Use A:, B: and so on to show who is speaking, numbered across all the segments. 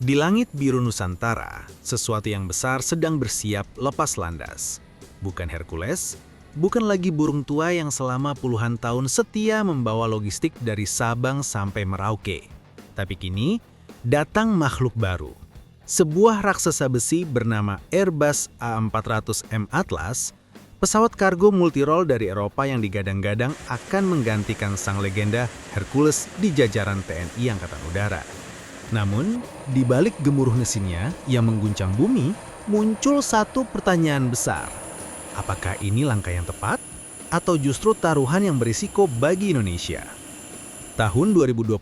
A: Di langit biru Nusantara, sesuatu yang besar sedang bersiap lepas landas. Bukan Hercules, bukan lagi burung tua yang selama puluhan tahun setia membawa logistik dari Sabang sampai Merauke. Tapi kini, datang makhluk baru. Sebuah raksasa besi bernama Airbus A400M Atlas, pesawat kargo multirol dari Eropa yang digadang-gadang akan menggantikan sang legenda Hercules di jajaran TNI Angkatan Udara. Namun, di balik gemuruh mesinnya yang mengguncang bumi, muncul satu pertanyaan besar. Apakah ini langkah yang tepat? Atau justru taruhan yang berisiko bagi Indonesia? Tahun 2021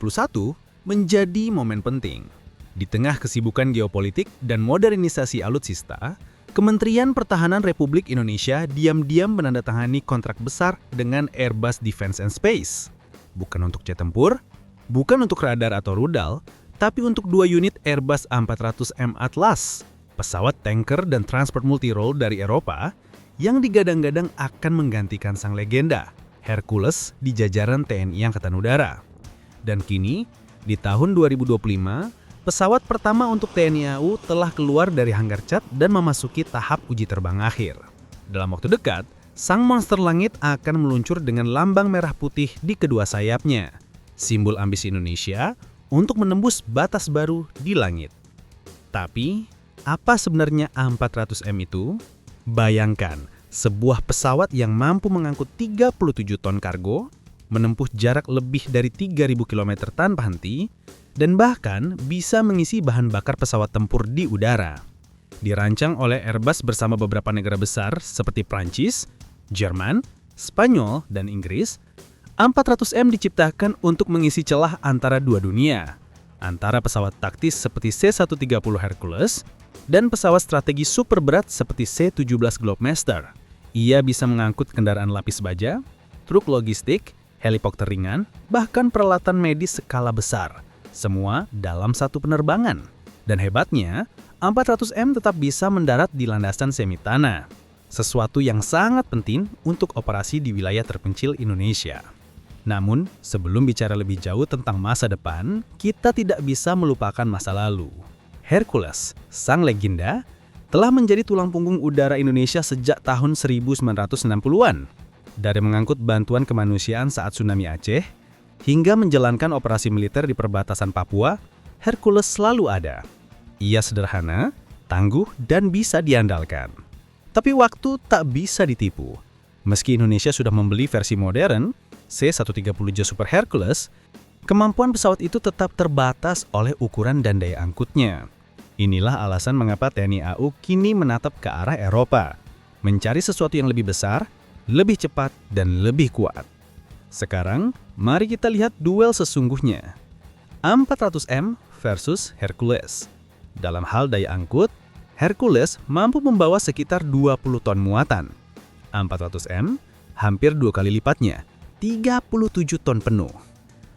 A: menjadi momen penting. Di tengah kesibukan geopolitik dan modernisasi alutsista, Kementerian Pertahanan Republik Indonesia diam-diam menandatangani kontrak besar dengan Airbus Defence and Space. Bukan untuk jet tempur, bukan untuk radar atau rudal, tapi untuk 2 unit Airbus A400M Atlas, pesawat tanker dan transport multirole dari Eropa yang digadang-gadang akan menggantikan sang legenda, Hercules di jajaran TNI Angkatan Udara. Dan kini, di tahun 2025, pesawat pertama untuk TNI AU telah keluar dari hanggar cat dan memasuki tahap uji terbang akhir. Dalam waktu dekat, sang monster langit akan meluncur dengan lambang merah putih di kedua sayapnya, simbol ambisi Indonesia untuk menembus batas baru di langit. Tapi, apa sebenarnya A400M itu? Bayangkan, sebuah pesawat yang mampu mengangkut 37 ton kargo, menempuh jarak lebih dari 3.000 km tanpa henti, dan bahkan bisa mengisi bahan bakar pesawat tempur di udara. Dirancang oleh Airbus bersama beberapa negara besar seperti Prancis, Jerman, Spanyol, dan Inggris, A400M diciptakan untuk mengisi celah antara dua dunia, antara pesawat taktis seperti C-130 Hercules dan pesawat strategi super berat seperti C-17 Globemaster. Ia bisa mengangkut kendaraan lapis baja, truk logistik, helikopter ringan, bahkan peralatan medis skala besar, semua dalam satu penerbangan. Dan hebatnya, A400M tetap bisa mendarat di landasan semi tanah, sesuatu yang sangat penting untuk operasi di wilayah terpencil Indonesia. Namun, sebelum bicara lebih jauh tentang masa depan, kita tidak bisa melupakan masa lalu. Hercules, sang legenda, telah menjadi tulang punggung udara Indonesia sejak tahun 1960-an. Dari mengangkut bantuan kemanusiaan saat tsunami Aceh, hingga menjalankan operasi militer di perbatasan Papua, Hercules selalu ada. Ia sederhana, tangguh, dan bisa diandalkan. Tapi waktu tak bisa ditipu. Meski Indonesia sudah membeli versi modern, C-130J Super Hercules, kemampuan pesawat itu tetap terbatas oleh ukuran dan daya angkutnya. Inilah alasan mengapa TNI AU kini menatap ke arah Eropa, mencari sesuatu yang lebih besar, lebih cepat, dan lebih kuat. Sekarang, mari kita lihat duel sesungguhnya. A400M versus Hercules. Dalam hal daya angkut, Hercules mampu membawa sekitar 20 ton muatan. A400M hampir 2 kali lipatnya, 37 ton penuh.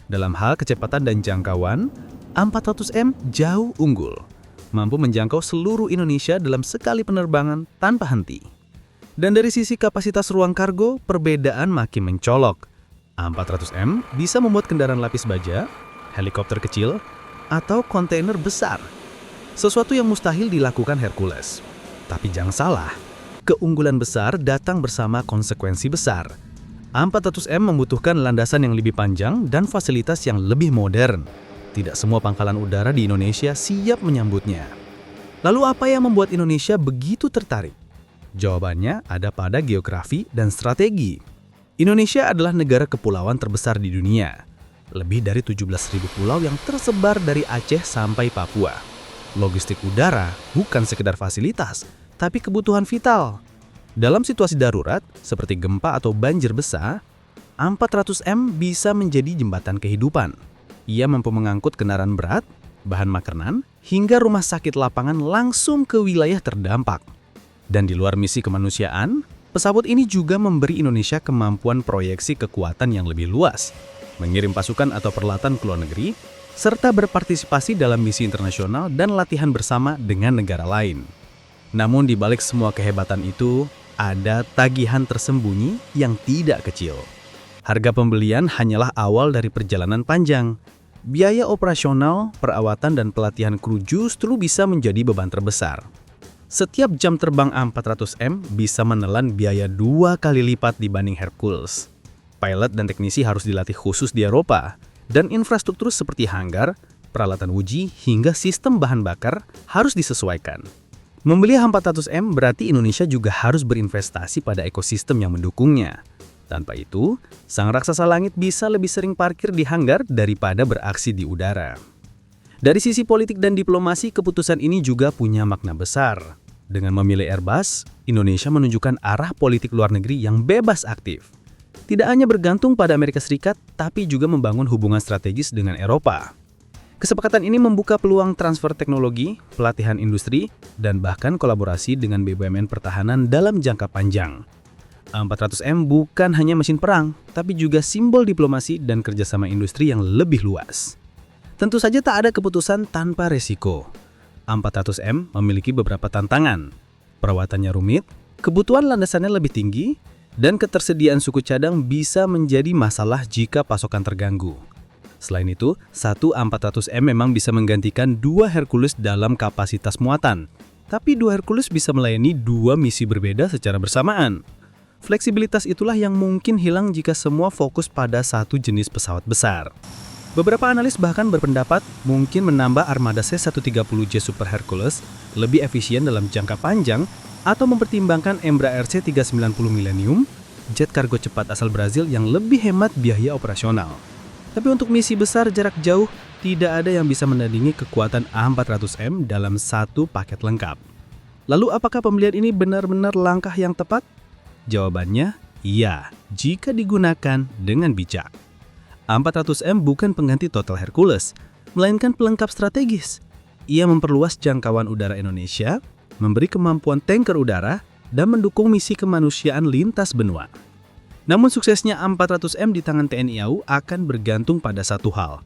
A: Dalam hal kecepatan dan jangkauan, A400M jauh unggul, mampu menjangkau seluruh Indonesia dalam sekali penerbangan tanpa henti. Dan dari sisi kapasitas ruang kargo, perbedaan makin mencolok. A400M bisa memuat kendaraan lapis baja, helikopter kecil, atau kontainer besar. Sesuatu yang mustahil dilakukan Hercules. Tapi jangan salah, keunggulan besar datang bersama konsekuensi besar. A400M membutuhkan landasan yang lebih panjang dan fasilitas yang lebih modern. Tidak semua pangkalan udara di Indonesia siap menyambutnya. Lalu apa yang membuat Indonesia begitu tertarik? Jawabannya ada pada geografi dan strategi. Indonesia adalah negara kepulauan terbesar di dunia. Lebih dari 17.000 pulau yang tersebar dari Aceh sampai Papua. Logistik udara bukan sekedar fasilitas, tapi kebutuhan vital. Dalam situasi darurat, seperti gempa atau banjir besar, A400M bisa menjadi jembatan kehidupan. Ia mampu mengangkut kendaraan berat, bahan makanan, hingga rumah sakit lapangan langsung ke wilayah terdampak. Dan di luar misi kemanusiaan, pesawat ini juga memberi Indonesia kemampuan proyeksi kekuatan yang lebih luas, mengirim pasukan atau peralatan ke luar negeri, serta berpartisipasi dalam misi internasional dan latihan bersama dengan negara lain. Namun di balik semua kehebatan itu, ada tagihan tersembunyi yang tidak kecil. Harga pembelian hanyalah awal dari perjalanan panjang. biaya operasional, perawatan, dan pelatihan kru justru bisa menjadi beban terbesar. Setiap jam terbang A400M bisa menelan biaya 2 kali lipat dibanding Hercules. Pilot dan teknisi harus dilatih khusus di Eropa, dan infrastruktur seperti hanggar, peralatan uji, hingga sistem bahan bakar harus disesuaikan. Membeli A400M berarti Indonesia juga harus berinvestasi pada ekosistem yang mendukungnya. Tanpa itu, sang raksasa langit bisa lebih sering parkir di hanggar daripada beraksi di udara. Dari sisi politik dan diplomasi, keputusan ini juga punya makna besar. Dengan memilih Airbus, Indonesia menunjukkan arah politik luar negeri yang bebas aktif. Tidak hanya bergantung pada Amerika Serikat, tapi juga membangun hubungan strategis dengan Eropa. Kesepakatan ini membuka peluang transfer teknologi, pelatihan industri, dan bahkan kolaborasi dengan BUMN pertahanan dalam jangka panjang. A400M bukan hanya mesin perang, tapi juga simbol diplomasi dan kerjasama industri yang lebih luas. Tentu saja tak ada keputusan tanpa resiko. A400M memiliki beberapa tantangan. Perawatannya rumit, kebutuhan landasannya lebih tinggi, dan ketersediaan suku cadang bisa menjadi masalah jika pasokan terganggu. Selain itu, satu A400M memang bisa menggantikan 2 Hercules dalam kapasitas muatan, tapi 2 Hercules bisa melayani 2 misi berbeda secara bersamaan. Fleksibilitas itulah yang mungkin hilang jika semua fokus pada satu jenis pesawat besar. Beberapa analis bahkan berpendapat mungkin menambah armada C-130J Super Hercules lebih efisien dalam jangka panjang atau mempertimbangkan Embraer C-390 Millennium, jet kargo cepat asal Brazil yang lebih hemat biaya operasional. Tapi untuk misi besar jarak jauh, tidak ada yang bisa menandingi kekuatan A400M dalam satu paket lengkap. Lalu apakah pembelian ini benar-benar langkah yang tepat? Jawabannya, iya, jika digunakan dengan bijak. A400M bukan pengganti total Hercules, melainkan pelengkap strategis. Ia memperluas jangkauan udara Indonesia, memberi kemampuan tanker udara, dan mendukung misi kemanusiaan lintas benua. Namun suksesnya A400M di tangan TNI AU akan bergantung pada satu hal,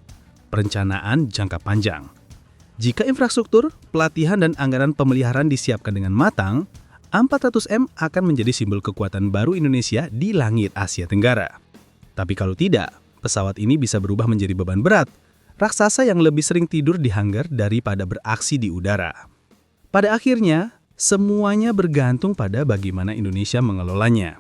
A: perencanaan jangka panjang. Jika infrastruktur, pelatihan, dan anggaran pemeliharaan disiapkan dengan matang, A400M akan menjadi simbol kekuatan baru Indonesia di langit Asia Tenggara. Tapi kalau tidak, pesawat ini bisa berubah menjadi beban berat, raksasa yang lebih sering tidur di hanggar daripada beraksi di udara. Pada akhirnya, semuanya bergantung pada bagaimana Indonesia mengelolanya.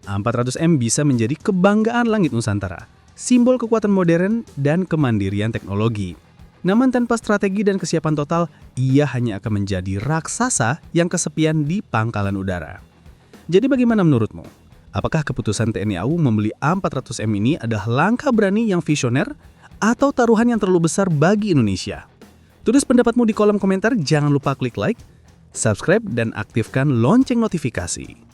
A: A400M bisa menjadi kebanggaan langit Nusantara, simbol kekuatan modern dan kemandirian teknologi. Namun tanpa strategi dan kesiapan total, ia hanya akan menjadi raksasa yang kesepian di pangkalan udara. Jadi bagaimana menurutmu? Apakah keputusan TNI AU membeli A400M ini adalah langkah berani yang visioner atau taruhan yang terlalu besar bagi Indonesia? Tulis pendapatmu di kolom komentar, jangan lupa klik like, subscribe, dan aktifkan lonceng notifikasi.